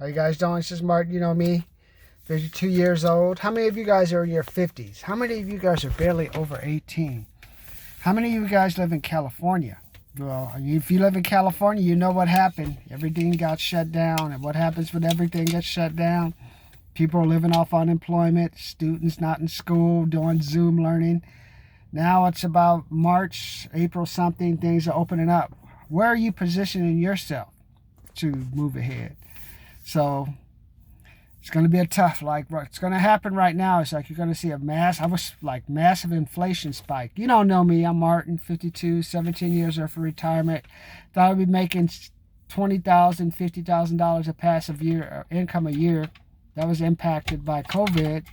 How you guys doing? This is Martin. You know me, 52 years old. How many of you guys are in your 50s? How many of you guys are barely over 18? How many of you guys live in California? Well, if you live in California, you know what happened. Everything got shut down. And what happens when everything gets shut down? People are living off unemployment. Students not in school, doing Zoom learning. Now it's about March, April something. Things are opening up. Where are you positioning yourself to move ahead? So it's going to be a tough, what's going to happen right now is you're going to see a massive inflation spike. You don't know me. I'm Martin, 52, 17 years old for retirement. Thought I'd be making $20,000, $50,000 of passive income a year. That was impacted by COVID.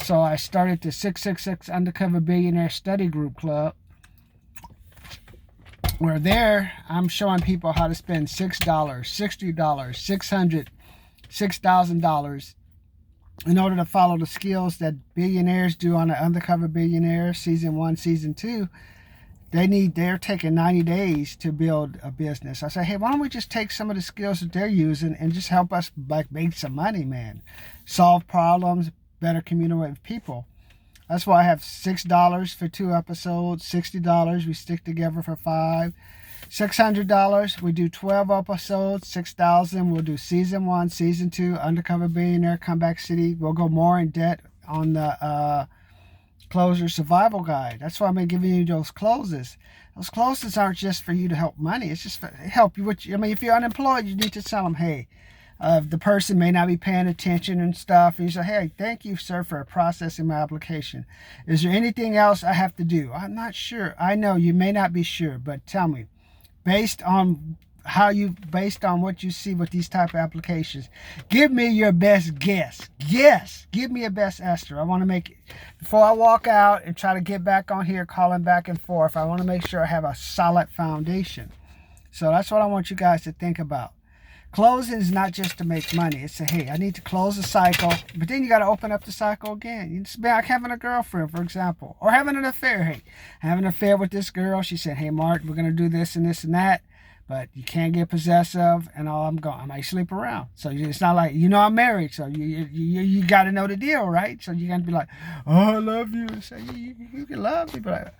So I started the 666 Undercover Billionaire Study Group Club, where there I'm showing people how to spend $6, $60, $600, $6,000 in order to follow the skills that billionaires do on the Undercover Billionaire Season 1, Season 2. They're taking 90 days to build a business. I say, hey, why don't we just take some of the skills that they're using and just help us make some money, man. Solve problems, better communicate with people. That's why I have $6 for 2 episodes, $60 we stick together for 5, $600 we do 12 episodes, $6,000 we'll do Season 1, Season 2, Undercover Billionaire, Comeback City. We'll go more in depth on the closer survival guide. That's why I've been giving you those closes. Those closes aren't just for you to help money. It's just for help you. If you're unemployed, you need to tell them, hey, the person may not be paying attention and stuff. And you say, hey, thank you, sir, for processing my application. Is there anything else I have to do? I'm not sure. I know you may not be sure, but tell me, based on what you see with these type of applications, give me your best guess. Yes, give me a best estimate. I want to make it, before I walk out and try to get back on here calling back and forth, I want to make sure I have a solid foundation. So that's what I want you guys to think about. Closing is not just to make money. It's hey, I need to close the cycle, but then you got to open up the cycle again. It's like having a girlfriend, for example, or having an affair. Hey, having an affair with this girl. She said, hey, Mark, we're going to do this and this and that, but you can't get possessive and all. I might sleep around. So it's not like, I'm married. So you got to know the deal, right? So you're going to be like, oh, I love you. So you can love me, but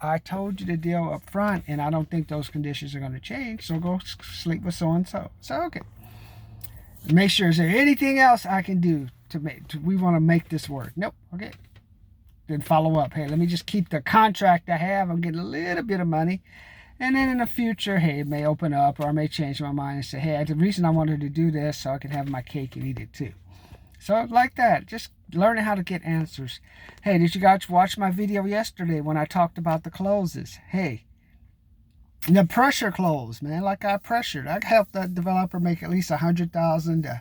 I told you the deal up front, and I don't think those conditions are going to change. So go sleep with so-and-so. So, okay. Make sure, is there anything else I can do we want to make this work? Nope. Okay. Then follow up. Hey, let me just keep the contract I have. I'm getting a little bit of money. And then in the future, hey, it may open up, or I may change my mind and say, hey, the reason I wanted to do this so I can have my cake and eat it too. So like that, just learning how to get answers. Hey, did you guys watch my video yesterday when I talked about the closes? Hey, the pressure close, man, like I pressured. I helped that developer make at least $100,000 to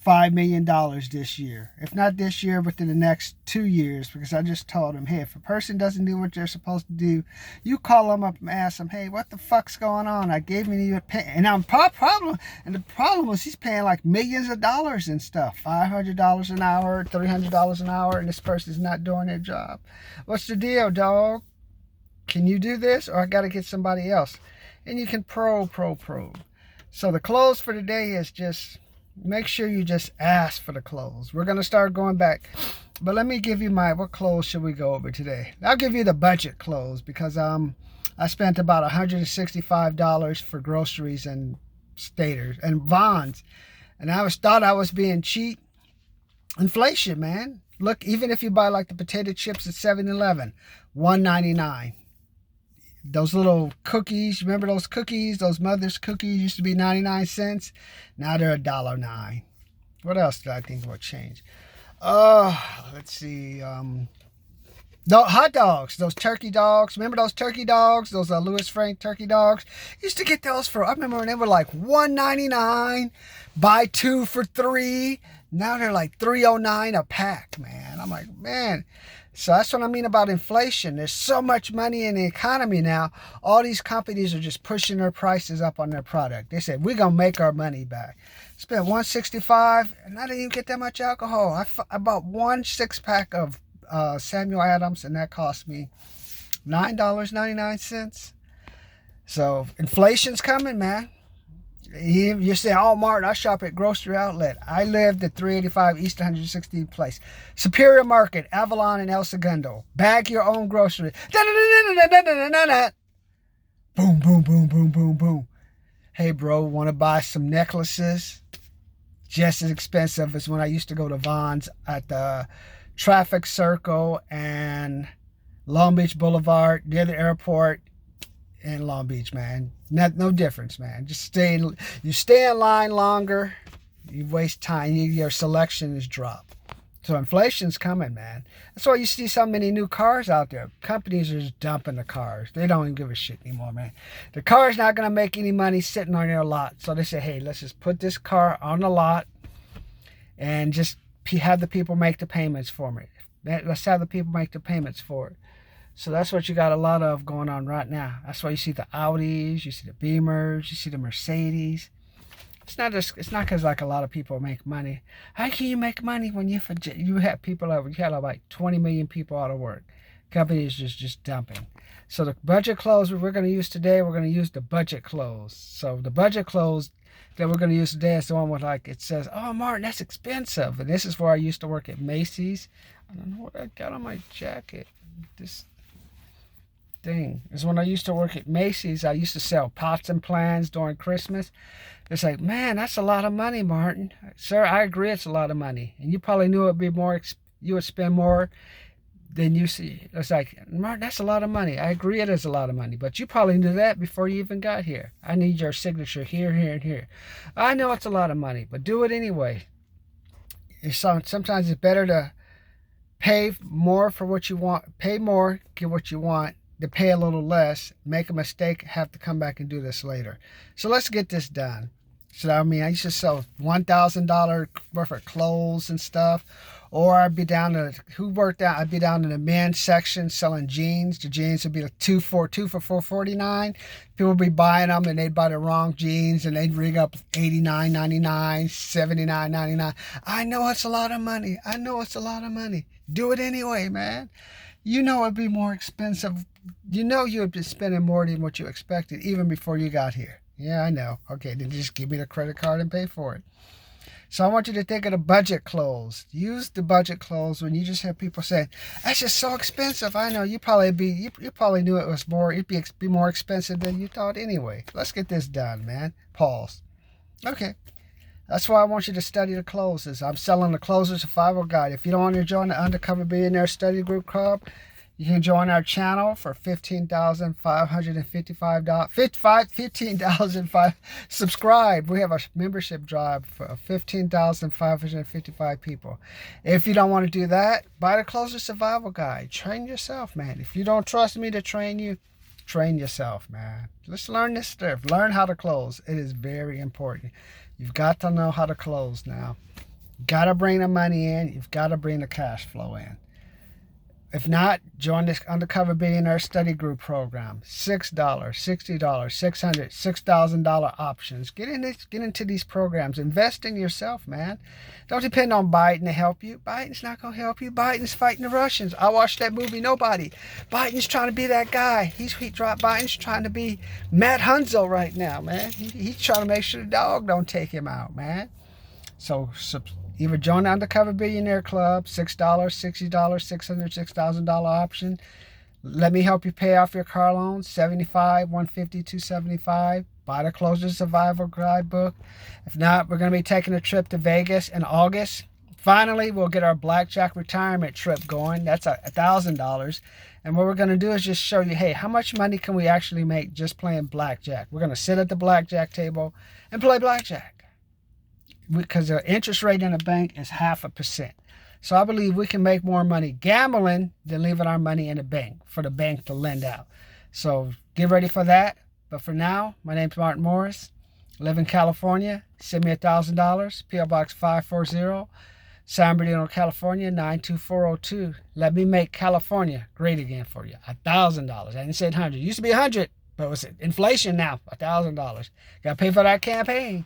$5 million this year. If not this year, within the next 2 years, because I just told him, hey, if a person doesn't do what they're supposed to do, you call them up and ask them, hey, what the fuck's going on? I gave you a pay. And the problem was he's paying like millions of dollars and stuff, $500 an hour, $300 an hour, and this person's not doing their job. What's the deal, dog? Can you do this, or I got to get somebody else? And you can probe. So the close for today is just make sure you just ask for the close. We're going to start going back. But let me give you what close should we go over today? I'll give you the budget close because I spent about $165 for groceries and staters and bonds. And I thought I was being cheap. Inflation, man. Look, even if you buy like the potato chips at 7-Eleven, $1.99. Those little cookies, remember those cookies? Those Mother's cookies used to be 99 cents. Now they're $1.09. What else did I think will change? Let's see. The hot dogs, those turkey dogs. Remember those turkey dogs? Those Louis Frank turkey dogs? Used to get those I remember when they were like $1.99. Buy 2 for $3. Now they're like $3.09 a pack, man. I'm like, man. So that's what I mean about inflation. There's so much money in the economy now. All these companies are just pushing their prices up on their product. They said, we're going to make our money back. Spent $165, and I didn't even get that much alcohol. I bought 1 6-pack of Samuel Adams, and that cost me $9.99. So inflation's coming, man. You say, oh, Martin, I shop at Grocery Outlet. I lived at 385 East 116th Place. Superior Market, Avalon and El Segundo. Bag your own grocery. Boom, boom, boom, boom, boom, boom. Hey, bro, want to buy some necklaces? Just as expensive as when I used to go to Vaughn's at the Traffic Circle and Long Beach Boulevard near the airport in Long Beach, man. No difference, man. You stay in line longer, you waste time, your selection is dropped. So inflation's coming, man. That's why you see so many new cars out there. Companies are just dumping the cars. They don't even give a shit anymore, man. The car's not going to make any money sitting on their lot. So they say, hey, let's just put this car on the lot and just have the people make the payments for me. Let's have the people make the payments for it. So that's what you got a lot of going on right now. That's why you see the Audis, you see the Beamers, you see the Mercedes. It's not because like a lot of people make money. How can you make money when you have people you had like 20 million people out of work? Companies just dumping. So the budget close we're going to use today, we're going to use the budget close. So the budget close that we're going to use today is the one with like it says, oh, Martin, that's expensive. And this is where I used to work at Macy's. I don't know what I got on my jacket. This thing is when I used to work at Macy's. I used to sell pots and plans during Christmas. It's like, man, that's a lot of money, Martin. Sir, I agree it's a lot of money. And you probably knew it would be more, you would spend more than you see. It's like, Martin, that's a lot of money. I agree it is a lot of money. But you probably knew that before you even got here. I need your signature here, here, and here. I know it's a lot of money, but do it anyway. Sometimes it's better to pay more for what you want. Pay more, get what you want, to pay a little less, make a mistake, have to come back and do this later. So let's get this done. So I mean, I used to sell $1,000 worth of clothes and stuff, or I'd be down to I'd be down in the men's section selling jeans. The jeans would be like two for $449. People would be buying them and they'd buy the wrong jeans and they'd ring up $89.99, $79.99. I know it's a lot of money. I know it's a lot of money. Do it anyway, man. You know it'd be more expensive. You know you would be spending more than what you expected even before you got here. Yeah, I know. Okay, then just give me the credit card and pay for it. So I want you to think of the budget clothes. Use the budget clothes when you just hear people say, that's just so expensive. I know you probably knew it was more, it'd be more expensive than you thought anyway. Let's get this done, man. Pause. Okay. That's why I want you to study the closes. I'm selling the Closer Survival Guide. If you don't want to join the Undercover Billionaire Study Group Club, you can join our channel for $15,555. 15,005. Subscribe. We have a membership drive for 15,555 people. If you don't want to do that, buy the Closer Survival Guide. Train yourself, man. If you don't trust me to train you, train yourself, man. Let's learn this stuff. Learn how to close. It is very important. You've got to know how to close now. You've got to bring the money in. You've got to bring the cash flow in. If not, join this Undercover Billionaire Study Group program. $6, $60, $600, $6,000 options. Get into these programs. Invest in yourself, man. Don't depend on Biden to help you. Biden's not going to help you. Biden's fighting the Russians. I watched that movie, Nobody. Biden's trying to be that guy. Biden's trying to be Matt Hunzel right now, man. He's trying to make sure the dog don't take him out, man. So either join the Undercover Billionaire Club, $6, $60, $600, $6,000 option. Let me help you pay off your car loans, $75, $150, $275. Buy the Closer Survival Guide book. If not, we're going to be taking a trip to Vegas in August. Finally, we'll get our blackjack retirement trip going. That's $1,000. And what we're going to do is just show you, hey, how much money can we actually make just playing blackjack? We're going to sit at the blackjack table and play blackjack. Because the interest rate in a bank is 0.5%. So I believe we can make more money gambling than leaving our money in a bank for the bank to lend out. So get ready for that. But for now, my name's Martin Morris. I live in California. Send me $1,000. P.O. Box 540, San Bernardino, California 92402. Let me make California great again for you. $1,000. I didn't say 100. It used to be 100, but it's inflation now. $1,000. Got to pay for that campaign.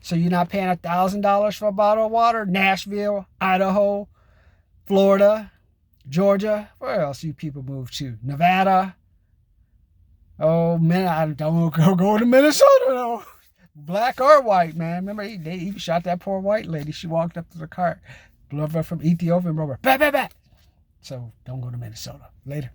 So you're not paying $1,000 for a bottle of water? Nashville, Idaho, Florida, Georgia. Where else you people move to? Nevada. Oh, man, I don't go to Minnesota, though. Black or white, man. Remember, he shot that poor white lady. She walked up to the car, blew up from Ethiopia and brought her, bah, bah, bah. So don't go to Minnesota. Later.